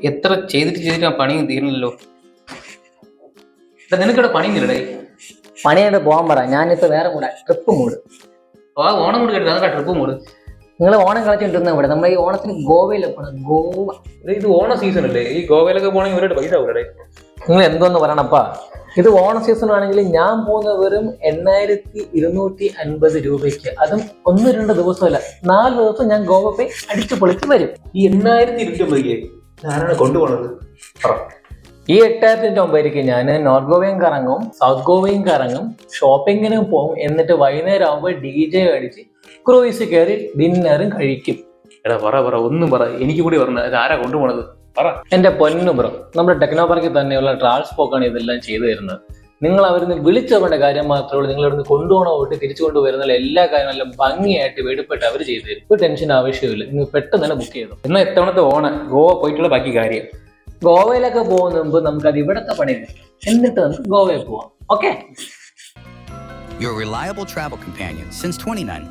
എത്ര ചെയ്തിട്ട് പണി തീർന്നല്ലോ. നിനക്കിവിടെ പണിയില്ലടേ. പണിയായിട്ട് പോകാൻ പറ. ഞാനിപ്പോ വേറെ കൂടെ ട്രിപ്പ് മൂഡ്. ഓണം കൂടി കേട്ടു, അതൊക്കെ ട്രിപ്പ് മൂഡ്. നിങ്ങൾ ഓണം കളിച്ചിട്ടിരുന്ന ഇവിടെ നമ്മൾ ഈ ഓണത്തിന് ഗോവയിലൊക്കെ പോകണം. ഗോവ ഇത് ഓണ സീസൺ അല്ലേ? ഈ ഗോവയിലൊക്കെ പോകണമെങ്കിൽ ഇവരുടെ പൈസ ആവൂലേ? നിങ്ങൾ എന്തോന്ന് പറയണപ്പാ. ഇത് ഓണ സീസൺ ആണെങ്കിൽ ഞാൻ പോകുന്ന വെറും 8250 രൂപയ്ക്ക്. അതും 1-2 ദിവസമല്ല, 4 ദിവസം ഞാൻ ഗോവ പോയി അടിച്ചു പൊളിച്ച് വരും. ഈ 8250 ആരാണ് കൊണ്ടുപോണത്? ഈ 8009 ഞാൻ നോർത്ത് ഗോവയും കറങ്ങും, സൗത്ത് ഗോവയും കറങ്ങും, ഷോപ്പിങ്ങിനും പോകും. എന്നിട്ട് വൈകുന്നേരം ആകുമ്പോൾ DJ അടിച്ച് ക്രൂയിസ് കയറി ഡിന്നറും കഴിക്കും. എടാ പറ ഒന്നും പറ, എനിക്ക് കൂടി പറഞ്ഞ ആരാ കൊണ്ടുപോണത്? പറ. എന്റെ പൊന്നു ബ്രോ, നമ്മുടെ ടെക്നോ പാർക്കിൽ തന്നെയുള്ള ട്രാൻസ്പോക്കാണ് ഇതെല്ലാം ചെയ്തു തരുന്നത്. നിങ്ങൾ അവരിന്ന് വിളിച്ചവരുടെ കാര്യം മാത്രമേ ഉള്ളൂ. നിങ്ങൾ ഇവിടുന്ന് കൊണ്ടുപോകണ പോയിട്ട് തിരിച്ചു കൊണ്ടുവരുന്ന എല്ലാ കാര്യവും നല്ല ഭംഗിയായിട്ട് വെടുപ്പെട്ട് അവർ ചെയ്തു തരും. ഒരു ടെൻഷൻ ആവശ്യമില്ല. നിങ്ങൾ പെട്ടെന്ന് തന്നെ ബുക്ക് ചെയ്തു. എന്നാൽ എത്തവണത്തെ ഗോവ പോയിട്ടുള്ള ബാക്കി കാര്യം. ഗോവയിലൊക്കെ പോകുന്ന മുമ്പ് നമുക്ക് അത് ഇവിടത്തെ പണി എന്നിട്ട് നമുക്ക് ഗോവയിൽ പോവാം. Okay. Your reliable travel companion since 29.